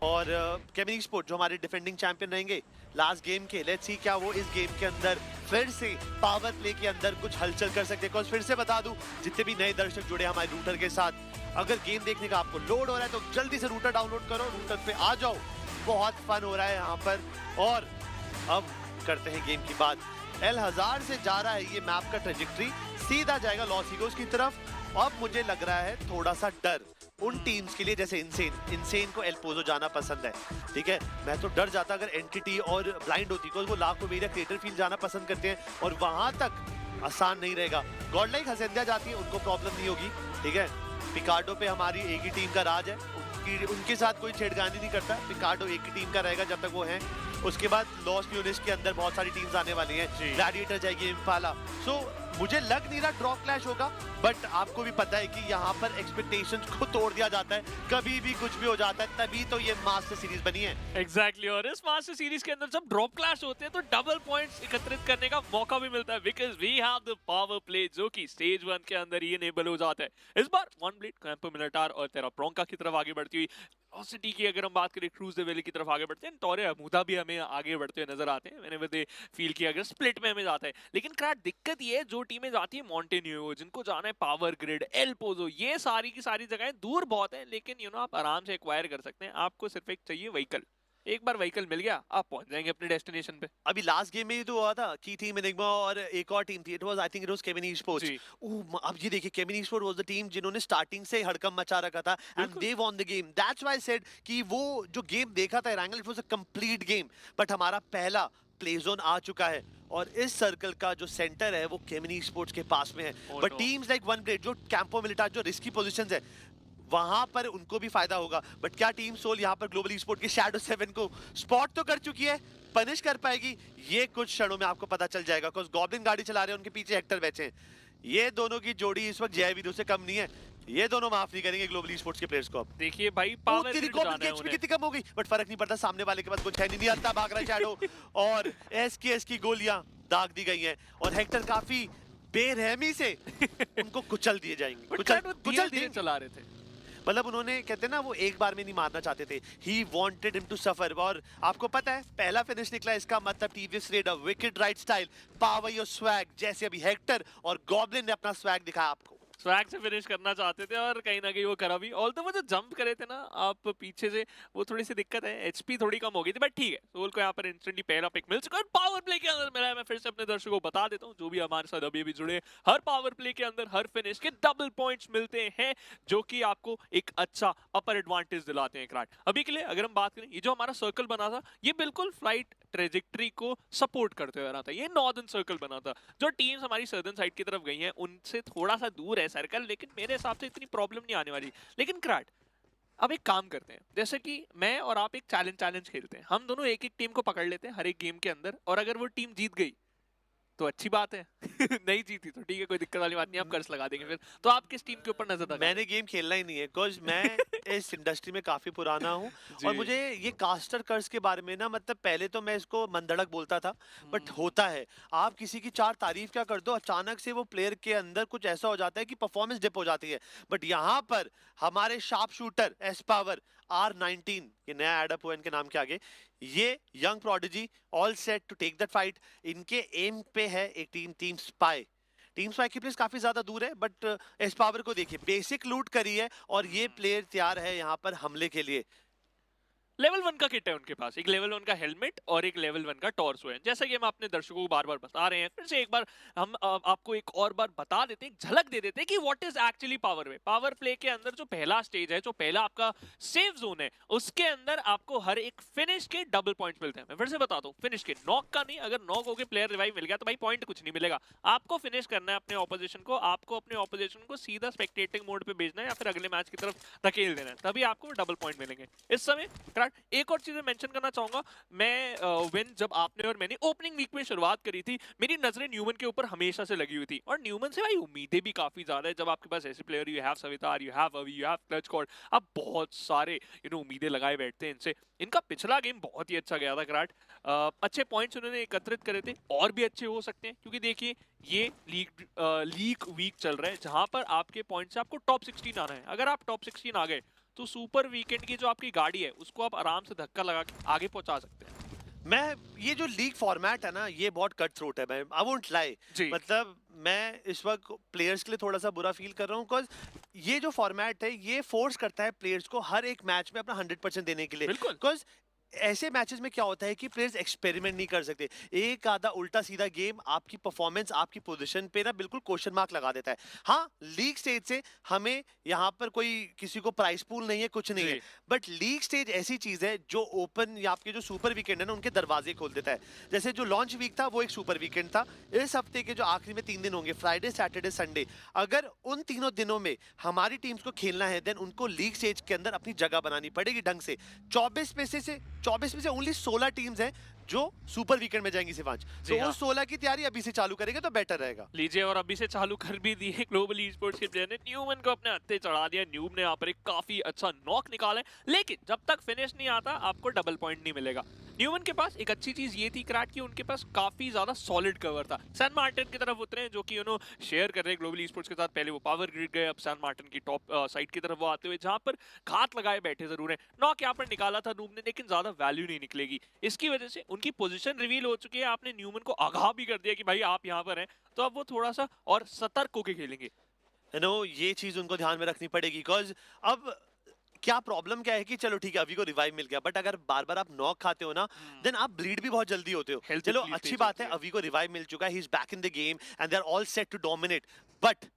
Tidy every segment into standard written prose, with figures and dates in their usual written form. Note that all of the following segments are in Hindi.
और केमिनी स्पोर्ट जो हमारे डिफेंडिंग चैंपियन रहेंगे लास्ट गेम के, लेट्स सी क्या वो इस गेम के अंदर फिर से पावर प्ले के अंदर कुछ हलचल कर सकते हैं। फिर से बता दूं जितने भी नए दर्शक जुड़े हमारे रूटर के साथ, अगर गेम देखने का आपको लोड हो रहा है तो जल्दी से रूटर डाउनलोड करो, रूटर पे आ जाओ, बहुत फन हो रहा है यहाँ पर। और अब करते हैं गेम की बात। एल हजार से जा रहा है ये मैप का ट्रेजेक्ट्री, सीधा जाएगा लॉस ईगल्स की तरफ। अब मुझे लग रहा है थोड़ा सा डर उन टीम्स के लिए, जैसे इंसेन को एल पोजो जाना पसंद है, ठीक है। मैं तो डर जाता अगर एंटिटी और ब्लाइंड होती, बिकॉज वो लाख एरिया क्रिएटर फील्ड जाना पसंद करते हैं और वहां तक आसान नहीं रहेगा। गॉडलाइक हसेंदिया जाती है, उनको प्रॉब्लम नहीं होगी, ठीक है। पिकार्डो पे हमारी एक ही टीम का राज है, उनके साथ कोई छेड़खानी नहीं करता। पिकार्डो एक ही टीम का रहेगा जब तक वो है। उसके बाद लॉस ल्यूनिस के अंदर बहुत सारी टीम्स आने वाली हैं, ग्लैडिएटर जाएगी, इम्फाला। सो मुझे लग नहीं रहा ड्रॉ क्लैश होगा, बट आपको भी पता है कि यहाँ पर एक्सपेक्टेशंस को तोड़ दिया जाता है, कभी भी कुछ भी हो जाता है, तभी तो ये मास्टर सीरीज बनी है। एग्जैक्टली और इस मास्टर सीरीज के अंदर जब ड्रॉप क्लैश होते हैं तो डबल पॉइंट्स एकत्रित करने का मौका भी मिलता है, because we have the power play जो कि स्टेज 1 के अंदर ही इनेबल हो जाता है। इस बार वन ब्लेड कैंपो मिलिटार और तेरा प्रोंका की तरफ आगे बढ़ती हुई, सिटी की अगर हम बात करें क्रूज द वैली की तरफ आगे बढ़ते हैं, टोरे अमूदा भी हमें आगे बढ़ते हुए नजर आते हैं। मैंने दे फील किया अगर स्प्लिट में हमें जाता है, लेकिन क्रैट दिक्कत ये है जो टीमें जाती है मॉन्टेन्यू, जिनको जाना है पावर ग्रिड, एल पोजो, ये सारी की सारी जगहें दूर बहुत है, लेकिन आप आराम से एक्वायर कर सकते हैं। आपको सिर्फ एक चाहिए व्हीकल, एक बार व्हीकल मिल गया आप पहुंच जाएंगे अपने डेस्टिनेशन पे। अभी लास्ट गेम में ही तो हुआ था कि टीम एनिग्मा और एक और टीम थी, it was I think it was Kemini sports. अब ये देखिए Kemini sports was the team जिन्होंने स्टार्टिंग से हड़कंप मचा रखा था and they won the game. That's why I said कि वो जो गेम देखा था Erangel, it was a complete game, but हमारा पहला प्ले जोन आ चुका है और इस सर्कल का जो सेंटर है वो केमिनी स्पोर्ट्स के पास में है। But teams like one blade जो कैंपो मिलिटार जो रिस्की पोजीशंस है वहां पर उनको भी फायदा होगा। बट क्या टीम सोल यहाँ पर ग्लोबल ई-स्पोर्ट के शैडो 7 को स्पॉट तो कर चुकी है, पनिश कर पाएगी ये कुछ क्षणों में आपको पता चल जाएगा। बिकॉज़ गॉब्लिन गाड़ी चला रहे हैं, उनके पीछे हेक्टर बैठे हैं। ये दोनों की जोड़ी इस वक्त जय वीरों से कम नहीं है, ये दोनों माफ नहीं करेंगे ग्लोबल ई-स्पोर्ट्स के प्लेयर्स को। अब देखिए भाई पावर कितनी कम हो गई, बट फर्क नहीं पड़ता, सामने वाले के पास कुछ है नहीं, आता भाग रहा है शैडो और एसकेएस की गोलियां दाग दी गई हैं और हेक्टर काफी बेरहमी से उनको कुचल दिए जाएंगे, कुचल दिए चला रहे थे। मतलब उन्होंने कहते हैं ना वो एक बार में नहीं मारना चाहते थे, he wanted him to suffer. और आपको पता है पहला फिनिश निकला इसका मतलब TVS Raider, wicked right style, power your swag, जैसे अभी हेक्टर और गॉब्लिन ने अपना स्वैग दिखाया आपको। स्वैग से फिनिश करना चाहते थे और कहीं ना कहीं वो करा भी। ऑल्दो वो जो जंप करे थे ना आप पीछे से, वो थोड़ी सी दिक्कत है, एचपी थोड़ी कम हो गई थी, बट ठीक है सोल को यहाँ पर इंस्टेंटली पहला पिक मिल चुका है। पावर प्ले के अंदर मिला है, मैं फिर से अपने दर्शकों को बता देता हूँ जो भी हमारे साथ अभी अभी जुड़े, हर पावर प्ले के अंदर हर फिनिश के डबल पॉइंट्स मिलते हैं जो कि आपको एक अच्छा अपर एडवांटेज दिलाते हैं। क्रैट अभी के लिए अगर हम बात करें, ये जो हमारा सर्कल बना था ये बिल्कुल फ्लाइट ट्रेजेक्ट्री को सपोर्ट करते हुए रहा था। ये नॉर्दर्न सर्कल बना था, जो टीम्स हमारी सदर्न साइड की तरफ गई हैं उनसे थोड़ा सा दूर है सर्कल, लेकिन मेरे हिसाब से इतनी प्रॉब्लम नहीं आने वाली। लेकिन क्रैट अब एक काम करते हैं, जैसे कि मैं और आप एक चैलेंज खेलते हैं, हम दोनों एक एक टीम को पकड़ लेते हैं हर एक गेम के अंदर, और अगर वो टीम जीत गई तो अच्छी बात है नहीं जीती तो ठीक है, कोई दिक्कत वाली बात नहीं, आप कर्ज लगा देंगे फिर। तो आप किस टीम के ऊपर नजर रखें? मैंने गेम खेलना ही नहीं है, बिकॉज मैं इस इंडस्ट्री में काफी पुराना हूँ और मुझे ये कास्टर कर्ज के बारे में ना, मतलब पहले तो मैं इसको मंदड़क बोलता था, बट होता है आप किसी की चार तारीफ क्या कर दो, अचानक से वो प्लेयर के अंदर कुछ ऐसा हो जाता है कि परफॉर्मेंस डिप हो जाती है। बट यहाँ पर हमारे sharp shooter S power R19, ये नया एडअप हुआ इनके नाम के आगे, ये young prodigy all set to take that fight. इनके एम पे है एक टीम स्पाई। टीम स्पाई की प्लेस काफी ज्यादा दूर है, बट एस पावर को देखिए बेसिक लूट करी है और ये प्लेयर तैयार है यहाँ पर हमले के लिए। लेवल 1 का किट है उनके पास, एक लेवल 1 का हेलमेट और एक लेवल 1 का टॉर्सो है। जैसा कि हम अपने दर्शकों को बार बार बता रहे हैं, फिर से एक बार हम आपको एक और बार बता देते हैं, झलक दे देते हैं कि what is actually power play. Power play के अंदर जो पहला स्टेज है, जो पहला आपका सेफ जोन है, उसके अंदर आपको हर एक फिनिश के डबल पॉइंट्स मिलते हैं। मैं फिर से बताता हूँ, फिनिश के, नॉक का नहीं। अगर नॉक होकर प्लेयर रिवाइव मिल गया तो भाई पॉइंट कुछ नहीं मिलेगा, आपको फिनिश करना है अपने ऑपोजिशन को, आपको अपने ऑपोजिशन को सीधा स्पेक्टेटिंग मोड पे भेजना है या फिर अगले मैच की तरफ धकेल देना है, तभी आपको डबल पॉइंट मिलेंगे। इस समय एक और चीज मेंशन करना चाहूंगा मैं, व्हेन जब आपने और मैंने ओपनिंग वीक में शुरुआत करी थी, मेरी नजरें न्यूमन के ऊपर हमेशा से लगी हुई थी और न्यूमन से भाई उम्मीदें भी काफी ज्यादा है। जब आपके पास ऐसे player, you have Savitar, you have Avi, you have Clutch God, आप बहुत सारे उम्मीदें लगाए बैठते हैं इनसे। इनका पिछला गेम बहुत ही अच्छा गया था क्रैट, अच्छे पॉइंट्स उन्होंने एकत्रित करे थे, और भी अच्छे हो सकते हैं क्योंकि देखिए ये लीग वीक चल रहा है जहां पर आपके पॉइंट से आपको टॉप 16 आना है। अगर आप टॉप 16 आ गए तो सुपर वीकेंड की जो आपकी गाड़ी है उसको आप आराम से धक्का लगा के आगे पहुंचा सकते हैं। मैं ये जो लीग फॉर्मेट है ना, ये बहुत कट थ्रोट है। मैं आई वोंट लाई, जी मतलब मैं इस वक्त प्लेयर्स के लिए थोड़ा सा बुरा फील कर रहा हूँ, बिकॉज ये जो फॉर्मेट है ये फोर्स करता है प्लेयर्स को हर एक मैच में अपना 100% देने के लिए। बिल्कुल। बिकॉज ऐसे मैचेस में क्या होता है कि प्लेयर्स एक्सपेरिमेंट नहीं कर सकते। एक आधा उल्टा सीधा गेम आपकी परफॉर्मेंस, आपकी पोजीशन पे ना बिल्कुल क्वेश्चन मार्क लगा देता है। हाँ, लीग स्टेज से हमें यहाँ पर कोई किसी को प्राइस पूल नहीं है, कुछ नहीं है, जी बट लीग स्टेज ऐसी चीज है जो ओपन या आपके जो सुपर वीकेंड है ना उनके दरवाजे खोल देता है। जैसे जो लॉन्च वीक था वो एक सुपर वीकेंड था। इस हफ्ते के जो आखिरी में 3 दिन होंगे, फ्राइडे सैटरडे संडे, अगर उन तीनों दिनों में हमारी टीम्स को खेलना है देन उनको लीग स्टेज के अंदर अपनी जगह बनानी पड़ेगी ढंग से। 24 में से ओनली 16 टीम्स हैं जो सुपर वीकेंड में जाएंगी शिवांश, जी तो हाँ। उस 16 की तैयारी अभी से चालू करेंगे तो बेटर रहेगा। लीजिए, और अभी से चालू कर भी दिए ग्लोबल ई स्पोर्ट्स के प्लेयर ने। न्यूमन को अपने हत्थे चढ़ा दिया। न्यूब ने यहाँ पर एक काफी अच्छा नॉक निकाला है, लेकिन जब तक फिनिश नहीं आता आपको डबल पॉइंट नहीं मिलेगा। न्यूमन के पास एक अच्छी चीज ये थी क्रैट की, उनके पास काफी ज्यादा सॉलिड कवर था। सैन मार्टिन की तरफ उतरे जो कि शेयर कर रहे हैं ग्लोबल ई स्पोर्ट्स के साथ। पहले वो पावर ग्रिड गए, अब सैन मार्टिन की टॉप साइड की तरफ वो आते हुए जहां पर घात लगाए बैठे जरूर है। नॉक यहाँ पर निकाला था नूब ने, लेकिन ज्यादा वैल्यू नहीं निकलेगी। इसकी वजह से उनकी पोजीशन रिवील हो चुकी है। आपने न्यूमन को आगाह भी कर दिया कि भाई आप यहाँ पर हैं, तो अब वो थोड़ा सा और सतर्क होकर खेलेंगे। ये चीज उनको ध्यान में रखनी पड़ेगी, बिकॉज अब क्या प्रॉब्लम क्या है कि चलो ठीक है अभी को रिवाइव मिल गया, बट अगर बार बार आप नॉक खाते हो ना देन आप ब्लीड भी बहुत जल्दी होते हो। Health चलो इतनी अच्छी तेज बात होती है है। अभी को रिवाइव मिल चुका है, he is back in the game and they are all set to dominate, but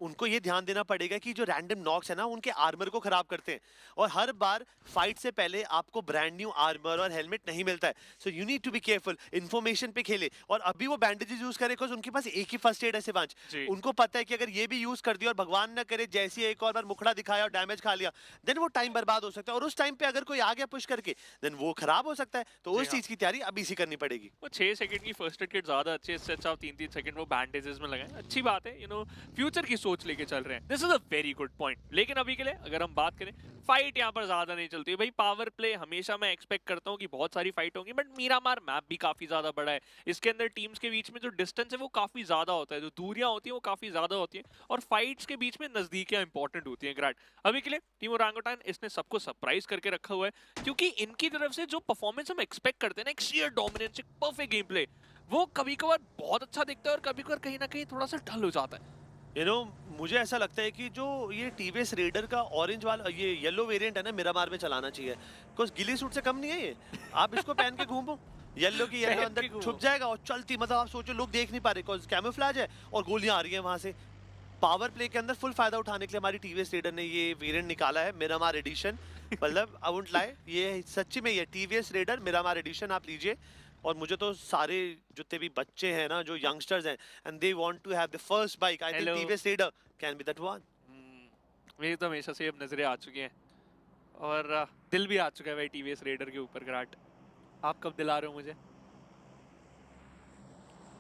उनको ये ध्यान देना पड़ेगा कि जो रैंडम नॉक्स है ना उनके आर्मर को खराब करते हैं, और हर बार फाइट से पहले आपको ब्रांड न्यू आर्मर और हेलमेट नहीं मिलता है। So you need to be careful, information पे खेले। और अभी वो बैंडेजेस यूज करे बिकॉज उनके पास एक ही फर्स्ट एड है शिवांश। जी उनको पता है कि अगर ये भी यूज कर दिया और भगवान ना करे जैसी एक और बार मुखड़ा दिखाया और डैमेज खा लिया देन वो टाइम बर्बाद हो सकता है, और उस टाइम पे अगर कोई आ गया पुश करके देन वो खराब हो सकता है। तो जी उस हाँ। चीज की तैयारी अभी से करनी पड़ेगी। वो 6 सेकंड की फर्स्ट एड किट ज्यादा अच्छी है, इससे अच्छा 3-3 सेकंड वो बैंडेजेस में लगाएं। अच्छी बात है, फ्यूचर की सोच लेके चल रहे हैं। This is a very good point. लेकिन अभी के लिए अगर हम बात करें, फाइट यहाँ पर ज्यादा नहीं चलती है भाई। पावर प्ले हमेशा मैं एक्सपेक्ट करता हूँ कि बहुत सारी फाइट होंगी, बट मीरामार मैप भी काफी ज्यादा बड़ा है। इसके अंदर टीम्स के बीच में जो डिस्टेंस है वो काफी ज्यादा होता है, जो दूरियां होती है वो काफी ज्यादा होती है, और फाइट्स के बीच में नजदीकियां इंपॉर्टेंट होती हैं। ग्रैट अभी के लिए टीम ओरांगुटान इसने सबको सरप्राइज करके रखा हुआ है, क्योंकि इनकी तरफ से जो परफॉर्मेंस हम एक्सपेक्ट करते हैं ना, एक शेयर डोमिनेंस, एक परफेक्ट गेम प्ले, वो कभी कभार बहुत अच्छा दिखता है और कभी कभार कहीं ना कहीं थोड़ा सा ढल हो जाता है। मुझे ऐसा लगता है कि जो ये टीवीएस रेडर का ऑरेंज वाला ये येलो वेरिएंट है ना मिरामार में चलाना चाहिए, बिकॉज गिली सूट से कम नहीं है ये। आप इसको पहन के घूमो, येलो की येलो पहन अंदर के घूमो। छुप जाएगा और चलती, मतलब आप सोचो लोग देख नहीं पा रहे बिकॉज कैमोफ्लेज है और गोलियां आ रही हैं वहां से। पावर प्ले के अंदर फुल फायदा उठाने के लिए हमारी टीवीएस रेडर ने ये वेरिएंट निकाला है मिरामार एडिशन। मतलब आई वोंट लाई, ये सच्ची में ये टीवीएस रेडर मिरामार एडिशन आप लीजिए। और मुझे तो सारे जितने भी बच्चे हैं ना जो यंगस्टर्स हैं and they want to have the first bike, I think Hello. TVS Raider can be that one. मेरी तो हमेशा से अब नजरें आ चुकी हैं, और दिल भी आ चुका है भाई टीवीएस रेडर के ऊपर। ग्राट आप कब दिला रहे हो मुझे?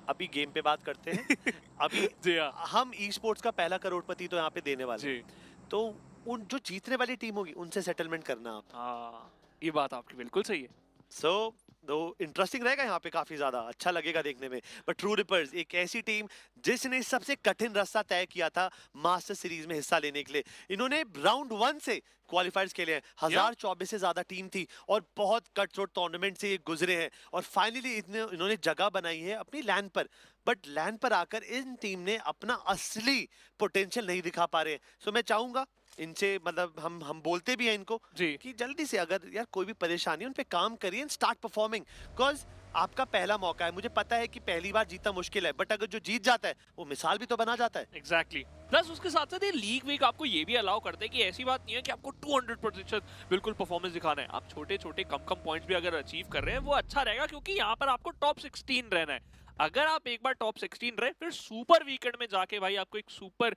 अभी गेम पे बात करते हैं। अभी जी हाँ। हम ई स्पोर्ट्स का पहला करोड़पति तो यहाँ पे देने वाले जी हैं, तो उन जो जीतने वाली टीम होगी उनसे सेटलमेंट करना आप। हाँ, ये बात आपकी बिल्कुल सही है। सो दो इंटरेस्टिंग रहेगा यहाँ पे, काफी ज्यादा अच्छा लगेगा देखने में। बट ट्रू रिपर्स एक ऐसी टीम जिसने सबसे कठिन रास्ता तय किया था मास्टर सीरीज में हिस्सा लेने के लिए। इन्होंने राउंड 1 से क्वालिफायर्स खेले हैं, 1024 से ज्यादा टीम थी और बहुत कट शॉट टूर्नामेंट से ये गुजरे हैं, और फाइनली इन्होंने जगह बनाई है अपनी लैंड पर। बट लैंड पर आकर इन टीम ने अपना असली पोटेंशियल नहीं दिखा पा रहे हैं। सो मैं चाहूंगा इनसे, मतलब हम बोलते भी हैं इनको जी कि जल्दी से अगर यार कोई भी परेशानी है उन पे काम करिए एंड स्टार्ट परफॉर्मिंग, बिकॉज आपका पहला मौका है। मुझे पता है कि पहली बार जीतना मुश्किल है, बट अगर जो जीत जाता है वो मिसाल भी तो बना जाता है। एग्जैक्टली प्लस उसके साथ साथ ये लीग वीक आपको ये भी अलाउ करते हैं कि ऐसी बात नहीं है कि आपको 200% बिल्कुल परफॉर्मेंस दिखाना है। आप छोटे छोटे कम कम पॉइंट्स भी अगर अचीव कर रहे हैं वो अच्छा रहेगा, क्योंकि यहाँ पर आपको टॉप 16 रहना है। अगर आप एक बार टॉप 16 रहे फिर सुपर वीकेंड में जाके भाई आपको एक सुपर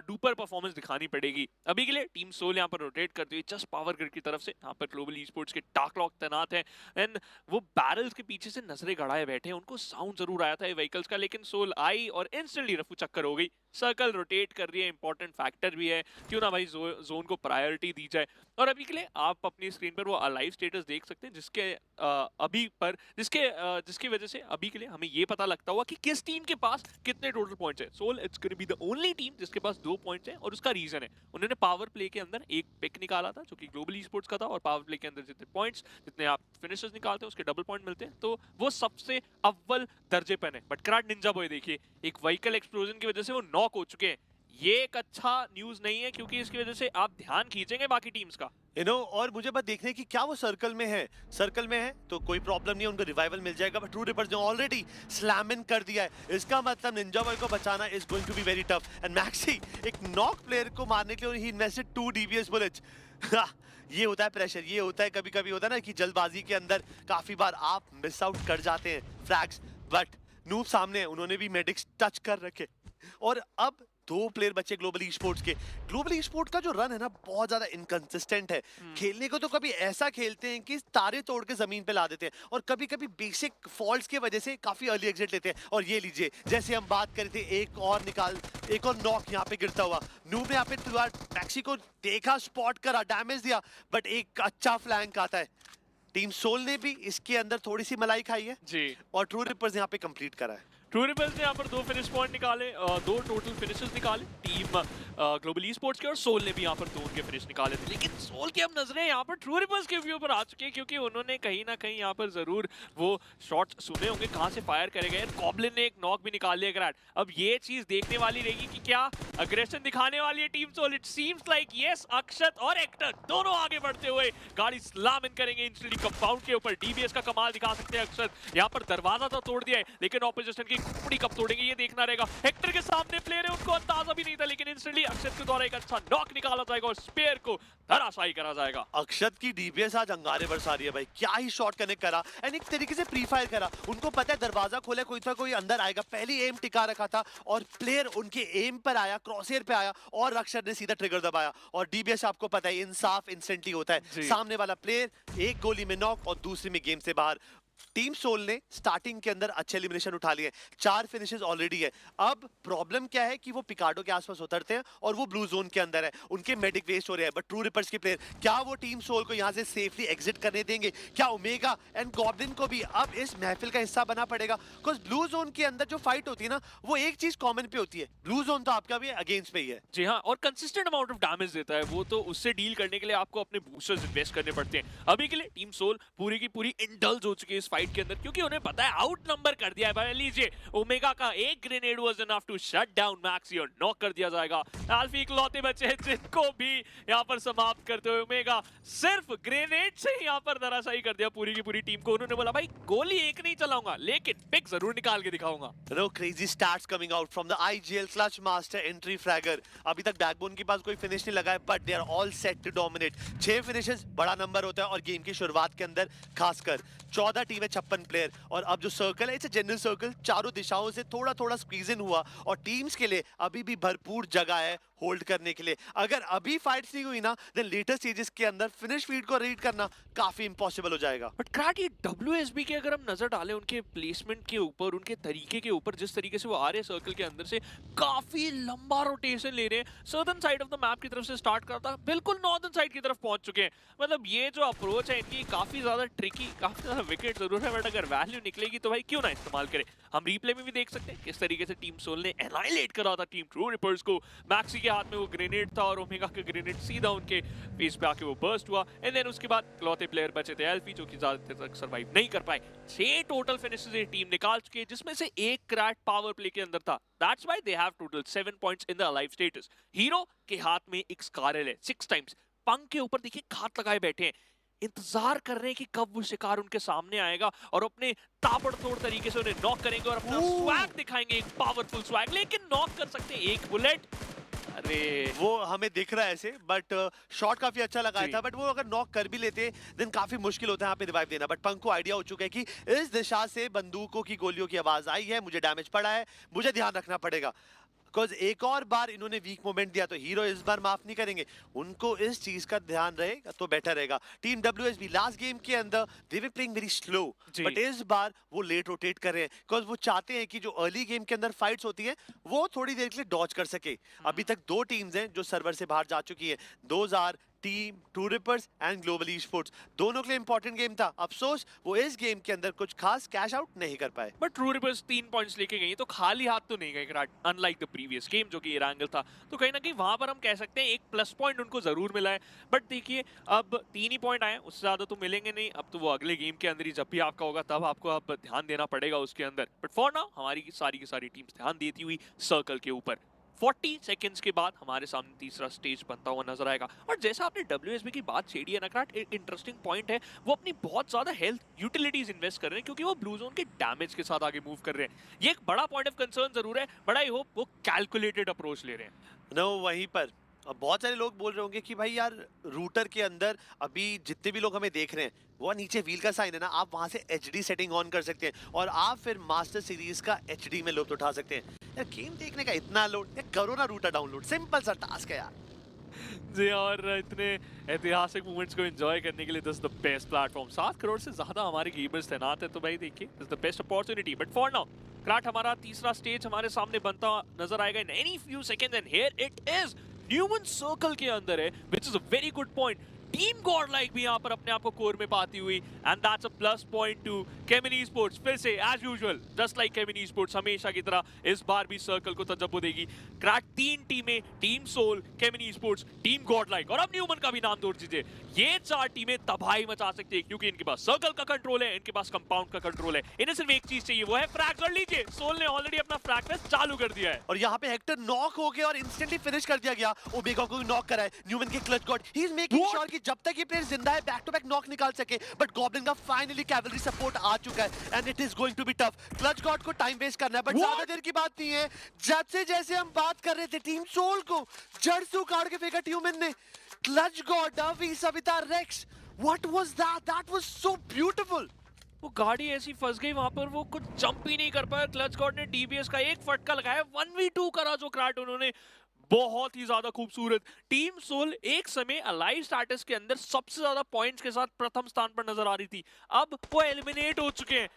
डुपर परफॉर्मेंस दिखानी पड़ेगी। अभी के लिए टीम सोल यहाँ पर रोटेट करती हुई जस्ट पावर ग्रिड की तरफ से यहाँ पर ग्लोबल ई स्पोर्ट्स के टाक लॉक तैनात है, एंड वो बैरल्स के पीछे से नजरें गड़ाए बैठे हैं। उनको साउंड जरूर आया था ये व्हीकल्स का, लेकिन सोल आई और इंस्टेंटली रफू चक्कर हो गई। सर्कल रोटेट कर रही है, इंपॉर्टेंट फैक्टर भी है, क्यों ना भाई जोन को प्रायोरिटी दी जाए। और अभी के लिए आप अपनी स्क्रीन पर वो अलाइव स्टेटस देख सकते हैं, जिसकी वजह से अभी के लिए हमें ये पता लगता हुआ कि किस टीम के पास कितने टोटल पॉइंट्स हैं। So it's gonna be the only team जिसके पास 2 पॉइंट्स हैं, और उसका रीजन है उन्होंने पावर प्ले के अंदर एक पिक निकाला था जो कि ग्लोबल ई स्पोर्ट्स का था, और पावर प्ले के अंदर जितने पॉइंट्स, जितने आप फिनिशर्स निकालते हैं उसके डबल पॉइंट मिलते हैं, तो वो सबसे अव्वल दर्जे पर है। बट क्राट निंजा बॉय देखिए, एक व्हीकल एक्सप्लोजन की वजह से वो नॉक हो चुके हैं। ये एक अच्छा न्यूज नहीं है, क्योंकि इसकी वजह से आप ध्यान खींचेंगे बाकी टीम्स का। और मुझे बस देखने की क्या वो सर्कल में है, सर्कल में है तो कोई प्रॉब्लम नहीं है, उनको रिवाइवल मिल जाएगा। बट ट्रू रिपर्स ने ऑलरेडी स्लैम इन कर दिया है, इसका मतलब निंजा बॉय को बचाना is going to be very tough. And Maxi एक नॉक प्लेयर को मारने के लिए ही इन्वेस्टेड 2 डीबीएस बुलेट्स। ये होता है प्रेशर, ये होता है कभी कभी होता है ना कि जल्दबाजी के अंदर काफी बार आप मिस आउट कर जाते हैं फ्रैग्स। बट नूब सामने है, उन्होंने भी मेडिक्स टच कर रखे, और अब 2 प्लेयर बचे ग्लोबल ई स्पोर्ट्स के। ग्लोबल ई स्पोर्ट का जो रन है ना बहुत ज्यादा इनकंसिस्टेंट है। खेलने को तो कभी ऐसा खेलते हैं कि तारे तोड़ के जमीन पे ला देते हैं, और कभी कभी बेसिक फॉल्ट्स की वजह से काफी अर्ली एग्जिट लेते हैं। और ये लीजिए, जैसे हम बात कर रहे थे, एक और नॉक यहाँ पे गिरता हुआ। नूब ने यहाँ पे मैक्सी को देखा, स्पॉट करा, डैमेज दिया, बट एक अच्छा फ्लैंक आता है। टीम सोल ने भी इसके अंदर थोड़ी सी मलाई खाई है जी, और ट्रू रिपर्स यहाँ पे कंप्लीट करा है। ट्रू रिपल्स ने यहाँ पर 2 फिनिश पॉइंट निकाले, 2 टोटल फिनिशेस निकाले टीम ग्लोबल ई स्पोर्ट्स के, और सोल ने भी यहाँ पर 2 उनके फिनिश निकाले थे। लेकिन सोल की अब नजरें यहाँ पर ट्रू रिपल्स के व्यू पर आ चुकी है, क्योंकि उन्होंने कहीं ना कहीं यहाँ पर जरूर वो शॉट्स सुने होंगे कहाँ से फायर करेगा। गॉब्लिन ने एक नॉक भी निकाल लिया ग्रैड। अब ये चीज देखने वाली रहेगी कि क्या अग्रेशन दिखाने वाली है team soul. It seems like yes, Akshat और एक्टर दोनों आगे बढ़ते हुए गाड़ी स्लैम इन करेंगे इंस्टेंटली कंपाउंड के ऊपर। डीबीएस का कमाल दिखा सकते हैं अक्षत, यहाँ पर दरवाजा तो तोड़ दिया है, लेकिन ऑपोजिशन की खोपड़ी कब तोड़ेंगे ये देखना रहेगा। हेक्टर के सामने प्लेयर है, उनको अंदाजा भी नहीं था, लेकिन इंस्टेंटली अक्षत के द्वारा एक अच्छा नॉक निकाला जाएगा और स्पेयर को धराशायी करा जाएगा। अक्षत की डीबीएस आज अंगारे बरसा रही है भाई, क्या ही शॉट कनेक्ट करा, एंड एक तरीके से प्री फायर करा। उनको पता है दरवाजा खोला, कोई अंदर आएगा, पहली एम टिका रखा था और प्लेयर उनके एम पर आया, क्रॉसहेयर पे आया, और अक्षत ने सीधा ट्रिगर दबाया। और डीबीएस आपको पता है इंसाफ इंस्टेंटली होता है, सामने वाला प्लेयर एक गोली में नॉक और दूसरी में गेम से बाहर। टीम सोल ने स्टार्टिंग के अंदर अच्छे एलिमिनेशन उठा लिए, 4 फिनिशेस ऑलरेडी है। अब प्रॉब्लम क्या है कि वो पिकाडो के आसपास उतरते हैं और वो ब्लू जोन के अंदर है, उनके मेडिक वेस्ट हो रहे हैं। बट ट्रू रिपर्स के प्लेयर क्या वो टीम सोल को यहां से सेफली एग्जिट करने देंगे? क्या ओमेगा एंड गॉब्लिन को भी अब इस महफिल का हिस्सा बना पड़ेगा? बिकॉज ब्लू जोन के अंदर जो फाइट होती है ना, वो एक चीज कॉमन पे होती है, ब्लू जोन तो आपका भी अगेंस्ट पे ही है। जी हाँ, और कंसिस्टेंट अमाउंट ऑफ डैमेज देता है वो, तो उससे डील करने के लिए आपको अपने बूस्टर्स इन्वेस्ट करने पड़ते हैं। अभी के लिए टीम सोल पूरी की पूरी इंडल्ज हो चुकी है इस फाइट के अंदर, क्योंकि उन्हें पता है आउट नंबर कर दिया है भाई। लीजिए, ओमेगा का एक grenade was enough to shut down Maxi और नॉक कर दिया जाएगा। अल्फी इकलौते बचे हैं जिनको भी यहाँ पर समाप्त करते हुए ओमेगा सिर्फ ग्रेनेड से ही यहाँ पर धराशायी कर दिया पूरी की पूरी टीम को। उन्होंने बोला भाई गोली एक नहीं चलाऊंगा, लेकिन पिक जरूर निकाल के दिखाऊंगा। No crazy stats coming out from the IGL Clutch Master Entry Fragger। अभी तक बैकबोन के पास कोई फिनिश नहीं लगा है, but they are all set to dominate। 6 finishes बड़ा नंबर होता है, और गेम की शुरुआत के अंदर खासकर 14 टीम है, 56 प्लेयर। और अब जो सर्कल है, इट्स अ जनरल सर्कल, चारों दिशाओं से थोड़ा थोड़ा स्क्वीज इन हुआ, और टीम्स के लिए अभी भी भरपूर जगह है होल्ड करने के लिए। अगर अभी फाइट्स नहीं हुई ना, देन लेटर स्टेजेस के अंदर फिनिश फीड को रीड करना काफी इंपॉसिबल हो जाएगा। बट क्राट, ये WSB के अगर हम नजर डालें उनके प्लेसमेंट के ऊपर, उनके तरीके के ऊपर, जिस तरीके से वो आ रहे हैं सर्कल के अंदर से, काफी लंबा रोटेशन ले रहे हैं। Southern side of the map की तरफ से स्टार्ट करता बिल्कुल नॉर्दर्न साइड की तरफ पहुंच चुके हैं। मतलब ये जो अप्रोच है इनकी काफी ज्यादा ट्रिकी, काफी ज्यादा विकेट जरूर है, बट अगर वैल्यू निकलेगी तो भाई क्यों ना इस्तेमाल करें। हम रिप्ले में भी देख सकते हैं किस तरीके से टीम सोल ने एनाइलेट करा था टीम ट्रू रिपर्स को। मैक्सी के हाथ में वो ग्रेनेड था और ओमेगा का ग्रेनेड सीधा उनके फेस पे आके वो बर्स्ट हुआ, एंड देन उसके बाद इकलौते प्लेयर बचे थे एल्फी, जो कि ज्यादा देर तक सर्वाइव नहीं कर पाए। 6 टोटल फिनिशेस ये टीम निकाल चुकी है, जिसमें से एक क्राट पावर प्ले के अंदर था। That's why they have total 7 points in the alive status. Hero के हाथ में एक स्कारल है 6 टाइम्स, पंख के ऊपर देखिए घात लगाए बैठे हैं, इंतजार कर रहे हैं कि कब वो शिकार उनके सामने आएगा और अपने ताबड़तोड़ तरीके से उन्हें नॉक करेंगे और अपना स्वैग दिखाएंगे, एक पावरफुल स्वैग। लेकिन नॉक कर सकते हैं एक बुलेट, अरे वो हमें दिख रहा है ऐसे, बट शॉट काफी अच्छा लगाया था। बट वो अगर नॉक कर भी लेते देन काफी मुश्किल होता है यहाँ पे रिवाइव देना। बट पंख को आइडिया हो चुका है कि इस दिशा से बंदूकों की गोलियों की आवाज आई है, मुझे डैमेज पड़ा है, मुझे ध्यान रखना पड़ेगा। बिकॉज एक और बार इन्होंने वीक मोमेंट दिया तो हीरो इस बार माफ नहीं करेंगे। उनको इस चीज का ध्यान रहेगा तो बेटर रहेगा। टीम WSB लास्ट गेम के अंदर they were playing very slow, जी। बट इस बार वो लेट रोटेट कर रहे हैं बिकॉज वो चाहते हैं कि जो अर्ली गेम के अंदर फाइट्स होती है वो थोड़ी देर के लिए डॉज कर सके। अभी तक 2 टीम्स हैं जो सर्वर से बाहर जा चुकी है, those are team True Rippers and global esports. दोनों के लिए इंपॉर्टेंट गेम था। अफसोस वो इस गेम के अंदर कुछ खास कैश आउट नहीं कर पाए। बट ट्रू रिपर्स 3 पॉइंट्स लेके गई तो खाली हाथ तो नहीं गए, अनलाइक द प्रीवियस गेम जो कि एरांगल था। तो कहीं ना कहीं वहां पर हम कह सकते हैं एक प्लस पॉइंट उनको जरूर मिला है। बट देखिए अब 3 ही पॉइंट आए, उससे ज्यादा तो मिलेंगे नहीं। अब तो वो अगले गेम के अंदर ही जब भी आपका होगा तब आपको अब ध्यान देना पड़ेगा उसके अंदर। बट फॉर नाउ हमारी सारी की सारी टीम्स ध्यान देती हुई सर्कल के ऊपर 40 सेकंड्स के बाद हमारे सामने तीसरा स्टेज बनता हुआ नजर आएगा। और जैसा आपने WSB की बात छेड़ी है नकराट, एक इंटरेस्टिंग पॉइंट है, वो अपनी बहुत ज्यादा हेल्थ यूटिलिटीज इन्वेस्ट कर रहे हैं क्योंकि वो ब्लू जोन के डैमेज के साथ आगे मूव कर रहे हैं। ये एक बड़ा पॉइंट ऑफ कंसर्न जरूर है, बट आई होप वो कैलकुलेटेड अप्रोच ले रहे हैं। नो वहीं पर अब बहुत सारे लोग बोल रहे होंगे कि भाई यार रूटर के अंदर अभी जितने भी लोग हमें देख रहे हैं वो नीचे व्हील का साइन है ना, आप वहां से HD सेटिंग ऑन कर सकते हैं और आप फिर मास्टर सीरीज का HD में लुत्फ उठा सकते हैं। यार गेम देखने का इतना लोड, करो ना रूटर डाउनलोड, सिंपल सा टास्क है यार। जी, और इतने ऐतिहासिक मोमेंट्स को एंजॉय करने के लिए this the best platform. 7 crore से ज्यादा हमारे गेमर्स तैनात है, तो भाई देखिए this the best opportunity. But for now क्राट हमारा तीसरा स्टेज हमारे सामने बनता नजर आएगा in any few seconds and here it is. न्यूमन सर्कल के अंदर है, which is a very good point. Team god like भी यहाँ पर अपने आप को कोर में पाती हुई, and that's a plus point two केमिन esports. फिर से as usual just like केमिन esports हमेशा की तरह इस बार भी सर्कल को तजब्बो देगी। क्रैक 3 टीमें, team soul, केमिन esports, team god like और अब न्यूमन का भी नाम जोड़ दीजिए। ये 4 टीमें तबाही मचा सकती है क्योंकि इनके पास सर्कल का कंट्रोल है, इनके पास कंपाउंड का कंट्रोल है। इन्हें सिर्फ एक चीज चाहिए, वो है फ्रैग कर लीजिए। सोल ने ऑलरेडी अपना फ्रैग फेस्ट चालू कर दिया है और यहाँ पे हेक्टर नॉक हो गया और इंस्टेंटली फिनिश कर दिया गया। ओमेगा को नॉक करा है न्यूमन के clutch God. He is making sure कि जब तक ये प्लेयर जिंदा है बैक टू बैक नॉक निकाल सके। बट गॉब्लिन का फाइनली कैवलरी सपोर्ट आ चुका है and it is going to be tough. Clutch god को टाइम वेस्ट करना है बट ज्यादा देर की बात नहीं है। जब से जैसे हम बात कर रहे थे टीम सोल को जड़ से उखाड़ के फेंका न्यूमन ने। क्लच गॉड अभी सविता रेक्स, what was that? That was so beautiful. वो गाड़ी ऐसी फंस गई वहां पर, वो कुछ जंप ही नहीं कर पाया। क्लच गॉड ने DBS का एक फटका लगाया, 1v2 करा जो क्राट उन्होंने, बहुत ही ज्यादा खूबसूरत। टीम सोल एक समय अलाइव स्टेटस के अंदर सबसे ज्यादा पॉइंट्स के साथ प्रथम स्थान पर नजर आ रही थी, अब वो एलिमिनेट हो चुके हैं।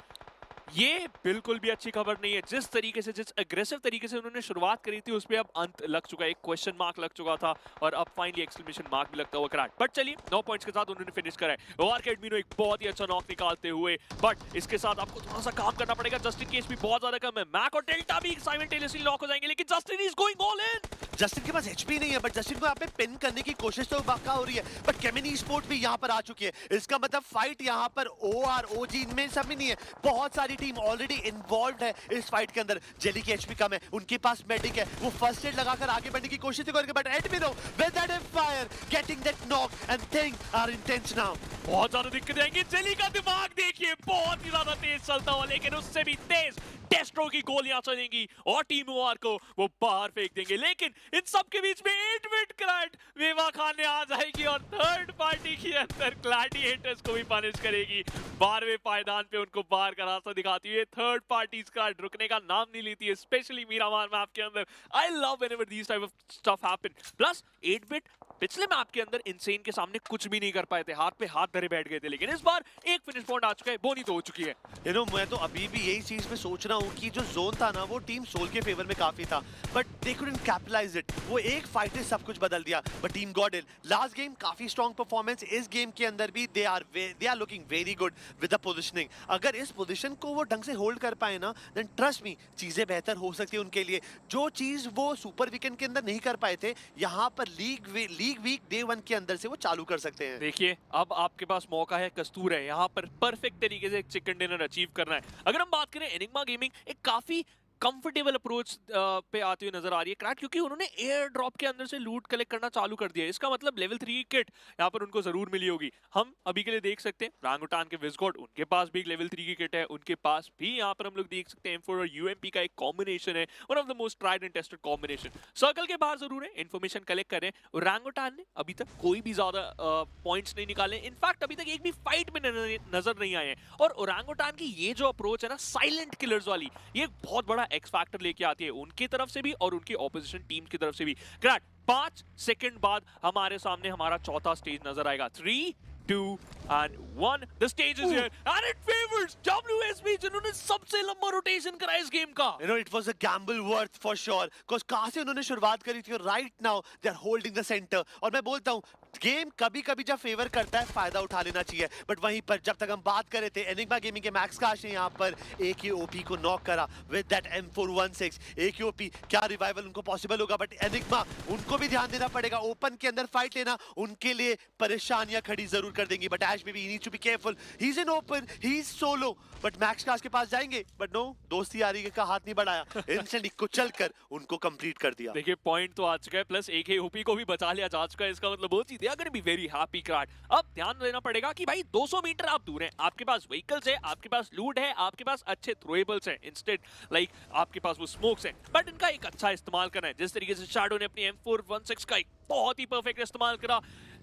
ये बिल्कुल भी अच्छी खबर नहीं है। जिस तरीके से, जिस एग्रेसिव तरीके से उन्होंने शुरुआत करी थी उस पे अब अंत लग चुका है। एक क्वेश्चन मार्क लग चुका था और अब फाइनली एक्सक्लेमेशन मार्क भी लगता हुआ क्रैक। बट चलिए 9 पॉइंट्स के साथ उन्होंने फिनिश करा है। आर्क एडमिनो एक बहुत ही अच्छा नॉक निकालते हुए, बट इसके साथ आपको थोड़ा सा काम करना पड़ेगा। जस्टिन केस भी बहुत ज्यादा कम है, मैक और डेल्टा भी साइमल्टेनियसली नॉक हो जाएंगे, लेकिन Justin is going all in. Justin के पास HP नहीं है बट जस्टिन को यहाँ पे पिन करने की कोशिश तो बाका हो रही है। बट केमिन ई-स्पोर्ट्स भी यहाँ पर आ चुकी है, इसका मतलब फाइट यहाँ पर OR OG इनमें सब में नहीं है। बहुत सारी टीम ऑलरेडी इन्वॉल्व है इस फाइट के अंदर। जेली की HP कम है, उनके पास मेडिक है, वो फर्स्ट एड लगाकर आगे बढ़ने की कोशिश करेंगे but Admino with that fire getting that knock and things are intense now. बहुत ज्यादा दिक्कत आएंगी। जेली का दिमाग देखिए, बहुत ही ज्यादा तेज चलता हुआ, लेकिन उससे भी तेज टेस्ट्रो की गोलियां चलेंगी और टीम OR को वो बाहर फेंक देंगे। लेकिन इन सब के बीच में 8-बिट क्लैट वेवा खान ने आ जाएगी और थर्ड पार्टी के अंदर ग्लैडिएटर्स को भी पनिश करेगी। 12वें पायदान पे उनको बाहर का रास्ता दिखाती है। थर्ड पार्टी क्लैट रुकने का नाम नहीं लेती है, स्पेशली मीरामार मैप के अंदर। I love whenever these type of stuff happen. Plus 8-बिट पिछले मैप के अंदर इनसेन के सामने कुछ भी नहीं कर पाए थे, हाथ पे हाथ धरे बैठ गए थे, लेकिन इस बार एक फिनिश पॉइंट आ चुका है। बोनी तो हो चुकी है। यू नो मैं तो अभी भी यही चीज में सोच रहा हूँ कि जो जोन था ना वो टीम सोल के फेवर में काफी था but they couldn't capitalise it. वो एक फाइट ने सब कुछ बदल दिया। But team GodL last game काफी स्ट्रॉन्ग परफॉर्मेंस, इस गेम के अंदर भी they are looking very good with the positioning. अगर इस पोजीशन को वो ढंग से होल्ड कर पाए ना देन ट्रस्ट मी चीजें बेहतर हो सकती है उनके लिए। जो चीज वो सुपर वीकेंड के अंदर नहीं कर पाए थे, यहाँ पर लीग वीक डे 1 के अंदर से वो चालू कर सकते हैं। देखिए अब आपके पास मौका है, कस्तूर है यहाँ पर परफेक्ट तरीके से एक चिकन डिनर अचीव करना है। अगर हम बात करें एनिग्मा गेमिंग एक काफी कंफर्टेबल अप्रोच पे आती हुई नजर आ रही है क्रैक, क्योंकि उन्होंने एयर ड्रॉप के अंदर से लूट कलेक्ट करना चालू कर दिया है। इसका मतलब लेवल 3 की किट यहाँ पर उनको जरूर मिली होगी। हम अभी के लिए देख सकते हैं रांगुटान के विजगॉड, उनके पास भी एक लेवल 3 की किट है, उनके पास भी यहाँ पर हम लोग देख सकते हैं M4 और UMP का एक कॉम्बिनेशन है, one of the most tried and tested combination. Circle के बाहर जरूर है, इन्फॉर्मेशन कलेक्ट कर रहे हैं और रांगुटान ने अभी तक कोई भी ज्यादा पॉइंट्स नहीं निकाले। इनफैक्ट अभी तक एक भी फाइट में नजर नहीं आए हैं। और ओरांगुटान की ये जो अप्रोच है ना साइलेंट किलर्स वाली, ये एक बहुत बड़ा एक्स फैक्टर लेके आती है उनकी तरफ से भी और उनकी ऑपोजिशन टीम की तरफ से भी। क्राट 5 सेकंड बाद हमारे सामने हमारा चौथा स्टेज नजर आएगा। 3, 2 and 1 the stage is here and it favors WSB जिन्होंने सबसे लंबा रोटेशन करा इस गेम का। You know, it was a gamble worth for sure. Because कहाँ से उन्होंने शुरुआत करी थी और right now they are holding the center. और मैं बोलता हूँ गेम कभी-कभी जब फेवर करता है फायदा उठा लेना चाहिए, बट वहीं पर जब तक हम बात कर रहे थे एनिग्मा गेमिंग के मैक्स काश ने यहाँ पर AKOP को नॉक करा विद दैट M416। AKOP क्या रिवाइवल उनको पॉसिबल होगा, बट एनिग्मा उनको भी ध्यान देना पड़ेगा। ओपन के अंदर फाइट लेना उनके लिए परेशानियां खड़ी जरूर कर देंगी, but Ash Baby he needs to be careful. He is in open, he is solo, but Max काश के पास जाएंगे, बट नो, दोस्ती यारी का हाथ नहीं बढ़ाया, इंस्टेंटली कुचल कर उनको कंप्लीट कर दिया। देखिए पॉइंट तो आ चुका है, प्लस AKOP को भी बचा लिया जा चुका है। इसका मतलब बहुत सीधे अगर भी वेरी हैप्पी क्राट। अब ध्यान देना पड़ेगा कि भाई 200 मीटर आप दूर हैं, आपके पास व्हीकल्स है, आपके पास लूट है, आपके पास अच्छे थ्रोएबल्स हैं, इंस्टेड लाइक आपके पास वो स्मोक्स हैं, बट इनका एक अच्छा इस्तेमाल करना है। जिस तरीके से शैडो ने अपनी M416 का एक बहुत ही परफेक्ट इस्तेमाल करा,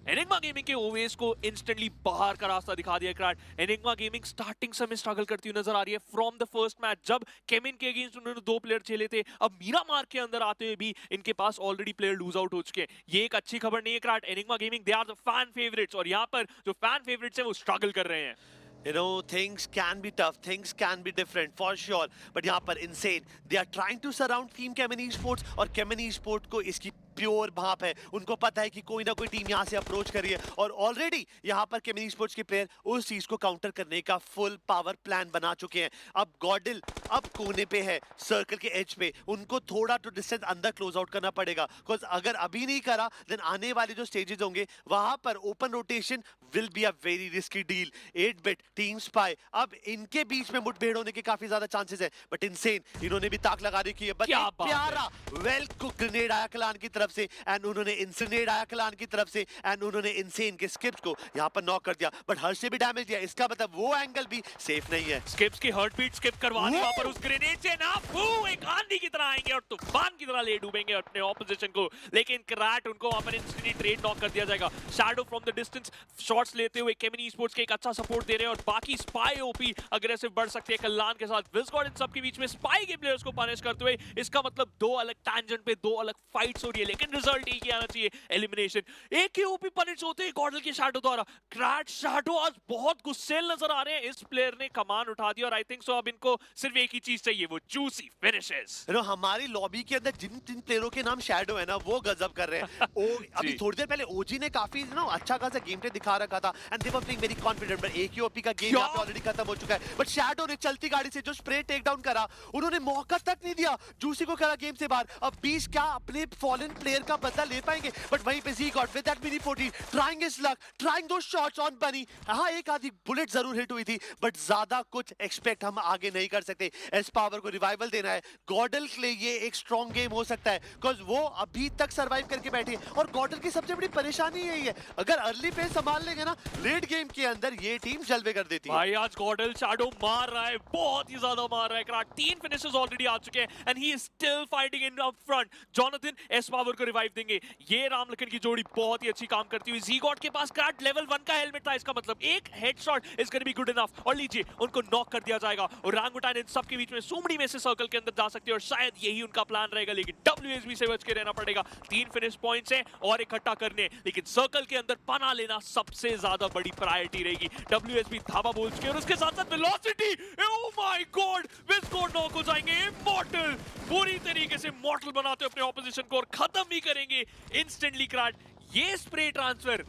एनिग्मा गेमिंग के ओवेस को इंस्टेंटली बाहर का रास्ता दिखा दिया क्राट। एनिग्मा गेमिंग स्टार्टिंग समय स्ट्रगल करती हुई नजर आ रही है फ्रॉम द फर्स्ट मैच, जब केमिन के अगेंस्ट उन्होंने 2 प्लेयर झेले थे। अब मीरा मार्क के अंदर आते हुए भी इनके पास ऑलरेडी प्लेयर लूज आउट हो चुके हैं। ये एक अच्छी खबर नहीं है क्राट। Enigma gaming they are the fan favourites और यहाँ पर जो फैन फेवरेट्स हैं वो स्ट्रगल कर रहे हैं। You know, things can be tough, things can be different for sure, but यहाँ पर insane, they are trying to surround Team Kemin Esports और Kemin Esports को इसकी प्योर भाप है। उनको पता है कि कोई ना कोई टीम यहाँ से अप्रोच करी है और ऑलरेडी यहाँ पर केमिन स्पोर्ट्स के प्लेयर उस चीज को काउंटर करने का फुल पावर प्लान बना चुके हैं। अब गॉडिल अब कोने पे है, सर्कल के एज पे, उनको थोड़ा तो डिस्टेंस अंदर क्लोज आउट करना पड़ेगा, बिकॉज अगर अभी नहीं करा देन आने वाले जो स्टेजेस होंगे वहां पर open rotation will be a very risky deal. 8 bit team spy, अब इनके बीच में मुठभेड़ होने के काफी ज्यादा चांसेस है, बट इनसेन इन्होंने भी ताक लगा रखी है। बट प्यारा वेल कुक ग्रेनेड आया क्लान की तरफ से एंड उन्होंने इंसिनेट आया क्लान की तरफ से एंड उन्होंने इनसेन के स्किप्स को यहाँ पर नॉक कर दिया, बट हर्ष से भी डैमेज दिया। इसका मतलब वो एंगल भी सेफ नहीं है। स्किप्स की हार्ट बीट स्किप करवा दी वहां पर उस ग्रेनेड से ना, वो एक आंधी की तरह आएंगे और तूफान की तरह ले डूबेंगे अपने ऑपोजिशन को, लेकिन क्राट उनको वहां पर इंस्टेंटली ट्रेड नॉक कर दिया जाएगा। Shadow from the distance shots लेते हुए केमिन स्पोर्ट्स के एक अच्छा सपोर्ट दे रहे हैं और बाकी स्पाई ओपी अग्रेसिव बढ़ सकते हैं कल्याण के साथ। विस्कॉड इन सब के बीच में स्पाई के प्लेयर्स को पनिश करते हुए, इसका मतलब 2 अलग टैंजेंट पे 2 अलग फाइट्स हो रही है, लेकिन रिजल्ट एक ही आना चाहिए, एलिमिनेशन। AKOP पनिश होते हैं गॉडल के शैडो द्वारा। क्राट शैडो आज बहुत गुस्सेल नजर आ रहे हैं, इस प्लेयर ने कमान उठा दिया और आई थिंक सो अब इनको सिर्फ एक ही चीज चाहिए, वो जूसी फिनिशेस। हमारी लॉबी के अंदर जिन प्लेयरों के नाम शैडो है ना, वो गजब कर रहे हैं। अभी थोड़ी देर पहले ओजी ने काफी अच्छा खासा गेम प्ले दिखा रखा था and they were playing very confident, but AKOP का गेम यहाँ पे ऑलरेडी खत्म हो चुका है। बट शैडो ने चलती गाड़ी से जो स्प्रे टेक डाउन करा, उन्होंने मौका तक नहीं दिया, जूसी को करा गेम से बाहर। अब 20 क्या अपने फॉलन प्लेयर का बदला ले पाएंगे, बट वहीं पे Z-God with that mini 14 trying his luck, trying those shots on Bunny। हाँ, एक आधी बुलेट जरूर हिट हुई थी, बट ज्यादा कुछ एक्सपेक्ट हम आगे नहीं कर सकते। एस पावर को रिवाइवल देना है, गॉडल के लिए ये एक स्ट्रॉन्ग गेम हो सकता है, बिकॉज वो अभी तक सर्वाइव करके बैठे हैं और गॉडल की सबसे बड़ी परेशानी यही है, अगर अर्ली फेज संभाल लेंगे ना, लेट गेम के अंदर ये टीम जलवे कर देती है। भाई आज गॉडल शैडो मार रहा है, बहुत ही ज्यादा मार रहा है क्राट। 3 फिनिशेस ऑलरेडी आ चुके हैं and he is still fighting in up front. Jonathan S power को रिवाइव देंगे, ये रामलखन की जोड़ी बहुत ही अच्छी काम करती हुई। Z-God के पास क्राट लेवल 1 का हेलमेट था, इसका मतलब एक headshot is gonna be good enough और लीजिए उनको नॉक कर दिया जाएगा और रांगुटान इन सब के बीच में सुमड़ी में से सर्कल के अंदर जा सकते हैं और शायद यही उनका प्लान रहेगा, लेकिन WSB से बच के रहना पड़ेगा। 3 फिनिश पॉइंट्स हैं और इकट्ठा करने, लेकिन सर्कल के अंदर पना लेना सबसे ज्यादा बड़ी प्रायोरिटी रहेगी। WSB धावा बोल चुके और उसके साथ साथ वेलोसिटी, ओह माय गॉड, विस्कॉड नॉक हो जाएंगे। इमॉर्टल पूरी तरीके से मॉर्टल बनाते अपने ऑपोजिशन को और खत्म भी करेंगे इंस्टेंटली क्राट। ये स्प्रे ट्रांसफर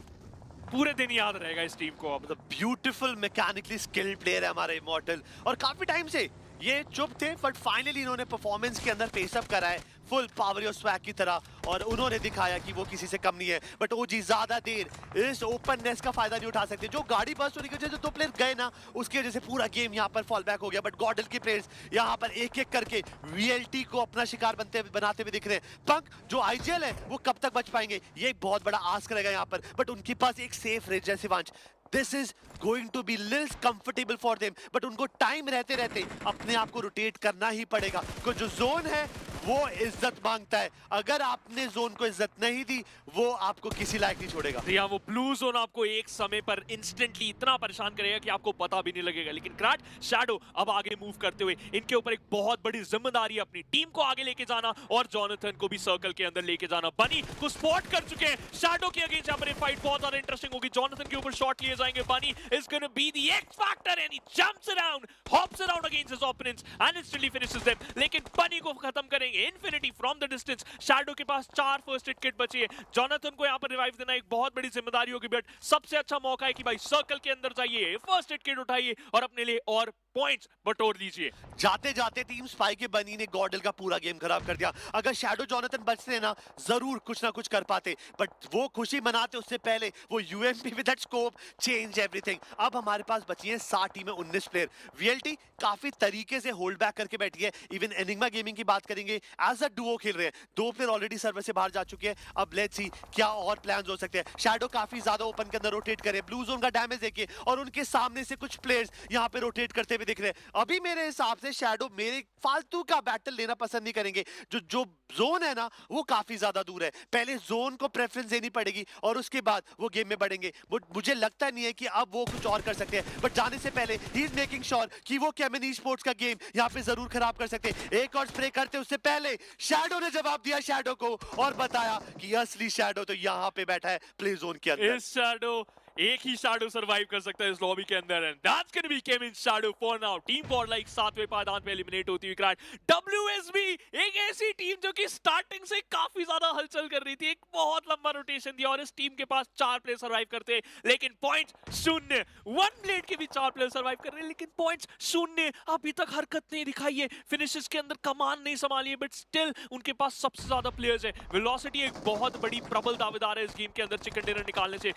पूरे दिन याद रहेगा इस टीम को। मतलब ब्यूटीफुल मैकेनिकली स्किल्ड प्लेयर है हमारे इमॉर्टल और काफी टाइम से ये चुप थे, बट फाइनली इन्होंने परफॉर्मेंस के अंदर पेसअप करा है फुल पावर और स्वैग की तरह और उन्होंने दिखाया कि वो किसी से कम नहीं है। बट ओजी ज्यादा देर इस ओपननेस का फायदा नहीं उठा सकते, जो गाड़ी बस्ट होने की वजह से 2 प्लेयर गए ना, उसकी वजह से पूरा गेम यहाँ पर फॉल बैक हो गया। बट गॉडल के प्लेयर्स यहाँ पर एक एक करके VLT को अपना शिकार बनाते हुए दिख रहे हैं। पंक जो IGL है वो कब तक बच पाएंगे, ये एक बहुत बड़ा आस्क रहेगा यहाँ पर, बट उनके पास एक सेफ रेंज है Shivansh. This is going to be little comfortable for them, but उनको टाइम रहते रहते अपने आप को रोटेट करना ही पड़ेगा, क्योंकि जो जोन है वो इज्जत मांगता है। अगर आपने जोन को इज्जत नहीं दी, वो आपको किसी लायक नहीं छोड़ेगा। या वो ब्लू जोन आपको एक समय पर इंस्टेंटली इतना परेशान करेगा कि आपको पता भी नहीं लगेगा। लेकिन क्राट शैडो अब आगे मूव करते हुए इनके ऊपर एक बहुत बड़ी जिम्मेदारी है अपनी टीम को आगे लेके जाना और जॉनथन को भी सर्कल के अंदर लेके जाना। बनी को स्पॉट कर चुके हैं शैडो के अगेंस्ट। यहाँ पर ये फाइट बहुत ज्यादा इंटरेस्टिंग होगी। जॉनथन के ऊपर शॉट लिए जाएंगे। बनी is gonna be the x factor and he jumps around, hops around against his opponents and instantly finishes them. लेकिन बनी को खत्म करेंगे infinity from the distance. Shadow के पास 4 फर्स्ट एड किट बची है। जॉनथन को यहाँ पर रिवाइव देना एक बहुत बड़ी जिम्मेदारी होगी, बट सबसे अच्छा मौका है कि भाई सर्कल के अंदर जाइए, फर्स्ट एड किट उठाइए और अपने लिए और पॉइंट्स बटोर लीजिए। जाते जाते टीम स्पाई के बनी ने गॉडल का पूरा गेम खराब कर दिया। अगर शैडो जॉनथन बचते ना, जरूर कुछ ना कुछ कर पाते, बट वो खुशी मनाते उससे पहले वो UMP with that scope change everything. अब हमारे पास बची है 7 टीमें, 19 प्लेयर। वीएलटी काफी तरीके से होल्ड बैक करके बैठी है। इवन एनिग्मा गेमिंग की बात करेंगे, एज अ डुओ खेल रहे हैं। 2 प्लेयर ऑलरेडी सर्वर से बाहर जा चुके हैं। अब लेट्स सी क्या और प्लान्स हो सकते हैं। शैडो काफी ज्यादा ओपन के अंदर रोटेट करे, ब्लू जोन का डैमेज देखिए, और उनके सामने से कुछ प्लेयर्स यहाँ पे रोटेट करते हुए दिख रहे हैं। अभी मेरे हिसाब से शैडो मेरे फालतू का बैटल लेना पसंद नहीं करेंगे। जो जोन है ना, वो काफी ज्यादा दूर है। पहले जोन को प्रेफरेंस देनी पड़ेगी और उसके बाद वो गेम में बढ़ेंगे। मुझे लगता नहीं है कि अब वो कुछ और कर सकते हैं, बट जाने से पहले ही इज मेकिंग श्योर कि वो केमिन ई स्पोर्ट्स का गेम यहाँ पे जरूर खराब कर सकते हैं। एक और स्प्रे करते उससे पहले शैडो ने जवाब दिया शैडो को और बताया कि असली शैडो तो यहाँ पे बैठा है प्ले जोन के अंदर। इस शैडो एक ही शैडो सरवाइव कर सकता है इस लॉबी के अंदर, and that's gonna be Kemin shadow for now. Team for like 7वें पायदान पे एलिमिनेट होती हुई क्राट। डब्ल्यूएसबी एक ऐसी टीम जो कि स्टार्टिंग से काफी ज्यादा हलचल कर रही थी, एक बहुत लंबा रोटेशन दिया और इस टीम के पास 4 प्लेयर सरवाइव करते हैं, लेकिन पॉइंट्स 0। वन ब्लेड के भी 4 प्लेयर सरवाइव कर रहे हैं, लेकिन पॉइंट्स 0। अभी तक हरकत नहीं दिखाई है, फिनिशेस के अंदर कमान नहीं संभाली है, बट स्टिल उनके पास सबसे ज्यादा प्लेयर्स है। वेलोसिटी एक बहुत बड़ी प्रबल दावेदार है इस गेम के अंदर चिकन डिनर निकालने से।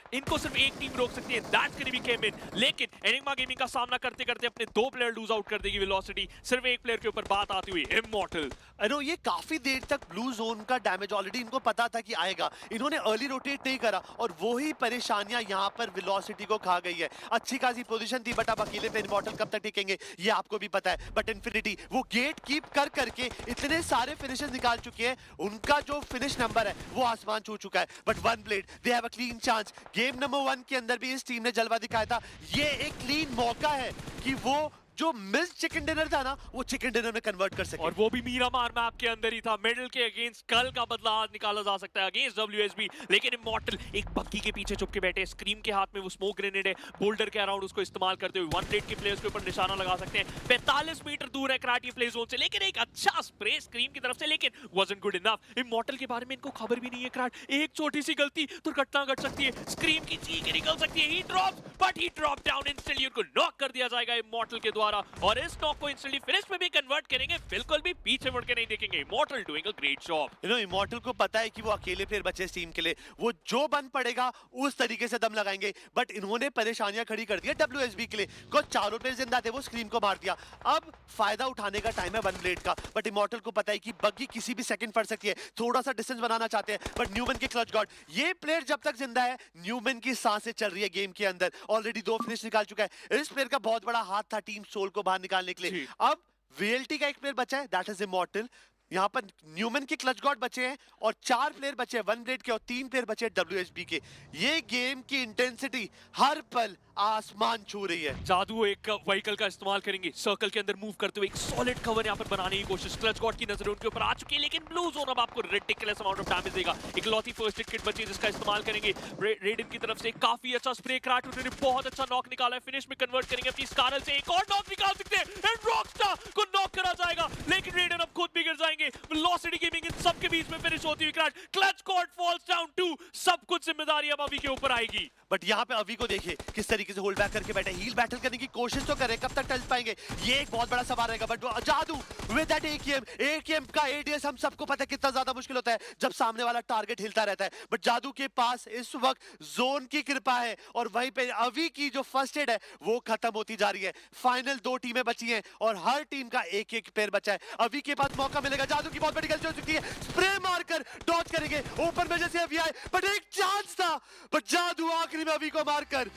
इनको सिर्फ एक टीम रोक सकती है, दैट्स गोना बी केमिन। लेकिन एनिग्मा गेमिंग का सामना करते करते अपने 2 प्लेयर लूज आउट कर देगी वेलोसिटी। सिर्फ एक प्लेयर के ऊपर बात आती हुई इमॉर्टल। अरे ये काफी देर तक ब्लू जोन का डैमेज ऑलरेडी इनको पता था कि आएगा, इन्होंने अर्ली रोटेट नहीं करा और वही परेशानियां यहाँ पर वेलोसिटी को खा गई है। अच्छी खासी पोजीशन थी, बट अब अकेले पे इमॉर्टल कब तक टिकेंगे ये आपको भी पता है। बट इन्फिनिटी वो गेट कीप कर करके इतने सारे फिनिशेस निकाल चुके हैं, उनका जो फिनिश नंबर है वो आसमान छू चुका है। But one blade they have a clean chance. Game number 1 के अंदर भी इस टीम ने जलवा दिखाया था। ये एक क्लीन मौका है कि वो जो मिस चिकन डिनर था ना, वो चिकन डिनर में कन्वर्ट कर सके। और वो भी मीरा मार मैप के अंदर ही था। मिडल के अगेंस्ट कल का बदला आज निकाला जा सकता है अगेंस्ट डब्ल्यूएसबी। लेकिन इमॉर्टल एक बग्गी के पीछे छुप के बैठे, स्क्रीम के हाथ में वो स्मोक ग्रेनेड है, बोल्डर के अराउंड उसको इस्तेमाल करते हुए वन प्लेट के प्लेयर्स के ऊपर निशाना लगा सकते हैं। 45 मीटर दूर है क्राट ये प्ले जोन से, लेकिन एक अच्छा स्प्रे स्क्रीम की तरफ से, लेकिन वाजंट गुड इनफ। इमॉर्टल के बारे में इनको खबर भी नहीं है क्राट, एक छोटी सी गलती दुर्घटना घट सकती है, स्क्रीम की चीख निकल सकती है। ही drops but he drop down instantly, उनको नॉक कर दिया जाएगा इमॉर्टल के द्वारा और इस नॉक को इंस्टेंटली फिनिश में भी कन्वर्ट करेंगे, बिल्कुल भी पीछे मुड़ के नहीं देखेंगे। Immortal doing a great job. You know immortal को पता है कि वो अकेले प्लेयर बचे इस टीम के लिए, वो जो बन पड़ेगा उस तरीके से दम लगाएंगे। बट इन्होंने परेशानियां खड़ी कर दी है डब्ल्यूएसबी के लिए, को चारों प्लेयर जिंदा थे, वो स्क्रीम को मार दिया। अब फायदा उठाने का टाइम है वन ब्लेड का, बट इमॉर्टल को पता है कि बग्गी किसी भी सेकंड पड़ सकती है, थोड़ा सा डिस्टेंस बनाना चाहते हैं। बट न्यूमन के क्लच गॉड, ये प्लेयर जब तक जिंदा है, न्यूमन की सांसें चल रही है गेम के अंदर। ऑलरेडी 2 फिनिश निकाल चुका है। इस प्लेयर का बहुत बड़ा हाथ था टीम सोल को बाहर निकालने के लिए। अब वीएलटी का एक प्लेयर बचा है, दैट इज इमॉर्टल। यहाँ पर न्यूमन के क्लच गॉड बचे हैं और 4 प्लेयर बचे हैं वन ब्लेड के और 3 प्लेयर बचे हैं डब्ल्यूएसबी के। ये गेम की इंटेंसिटी हर पल आसमान छू रही है। जादू एक व्हीकल का इस्तेमाल करेंगे, सर्कल के अंदर मूव करते हुए एक सॉलिड कवर यहाँ पर बनाने की कोशिश। क्लच गॉड की नजर उनके ऊपर आ चुकी है, लेकिन ब्लू जोन अब आपको रिडिकुलस अमाउंट ऑफ डैमेज देगा। एक लॉती फर्स्ट एड किट बची है जिसका इस्तेमाल करेंगे। रेडन की तरफ से काफी अच्छा स्प्रे, क्राट उन्होंने बहुत अच्छा नॉक निकाला है, फिनिश में कन्वर्ट करेंगे अपनी स्कारल से, एक और नॉक निकाल सकते हैं एंड रॉकस्टार को नॉक करा जाएगा, लेकिन रेडन अब खुद भी गिर जाएंगे। वेलोसिटी गेमिंग इन सबके बीच में फिनिश होती हुई क्राट। Clutch God falls down too, सब कुछ जिम्मेदारी अब अभी के ऊपर आएगी। बट यहाँ पे अभी को देखिए किस तरीके से होल्ड बैक करके बैठे, हील बैटल करने की कोशिश तो करे, कब तक टच पाएंगे ये एक बहुत बड़ा सवाल रहेगा। बट जादू विद दैट एकेएम का एडीएस हम सबको पता है कितना ज्यादा मुश्किल होता है जब सामने वाला टारगेट हिलता रहता है। बट जादू के पास इस वक्त जोन की कृपा है और वहीं पे अभी की जो फर्स्ट एड है वो खत्म होती जा रही है। फाइनल 2 टीमें बची हैं और हर टीम का एक पैर बचा है। अभी के पास मौका मिलेगा, जादू की बहुत बड़ी गलती हो चुकी है, स्प्रे मारकर डॉट करेंगे ओपन में जैसे अभी आए, बट एक चांस था, बट जादू आखिरी में अभी को मारकर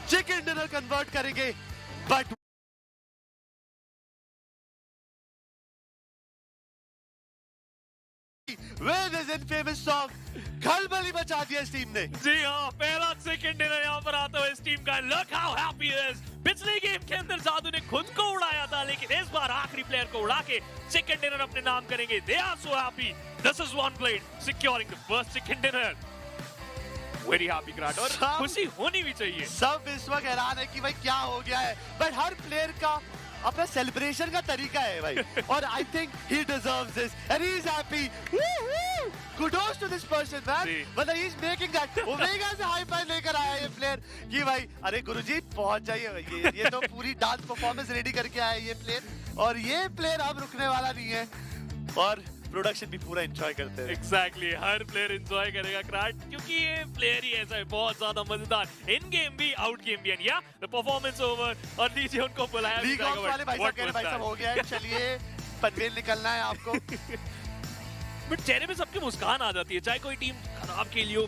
चिकन डिनर कन्वर्ट करेंगे। बट इनफेमस सॉन्ग खलबली मचा दिया इस टीम ने। जी हाँ, पहला सेकंड डिनर यहाँ पर आता है इस टीम का। Look how happy is. पिछले गेम के अंदर जादू ने खुद को उड़ाया था, लेकिन इस बार आखिरी प्लेयर को उड़ा के सेकंड डिनर अपने नाम करेंगे। They are so happy. This is one plate securing the first second dinner. Very happy crowd, और खुशी होनी भी चाहिए। सब इस वक्त हैरान है कि भाई क्या हो गया है, बट हर प्लेयर का अपना सेलिब्रेशन का तरीका है भाई, और I think he deserves this and he is happy. Kudos to this person man, मतलब he is making that. Omega से हाई फाइव लेकर आया ये प्लेयर कि भाई अरे गुरुजी पहुंच जाइए, ये तो पूरी डांस परफॉर्मेंस रेडी करके आया ये प्लेयर, और ये प्लेयर अब रुकने वाला नहीं है, और प्रोडक्शन भी पूरा एंजॉय करते हैं। Exactly, हर प्लेयर एंजॉय करेगा क्राट, क्योंकि ये प्लेयर ही ऐसा है, बहुत ज्यादा मजेदार। इन गेम भी, आउट गेम भी, या द परफॉर्मेंस ओवर, और लीजिए उनको बुलाया लीग ऑफ वाले भाई साहब कह रहे भाई साहब हो गया है, चलिए पनवेल निकलना है आपको। बट चेहरे पे सबकी मुस्कान आ जाती है, चाहे कोई टीम खराब खेली हो।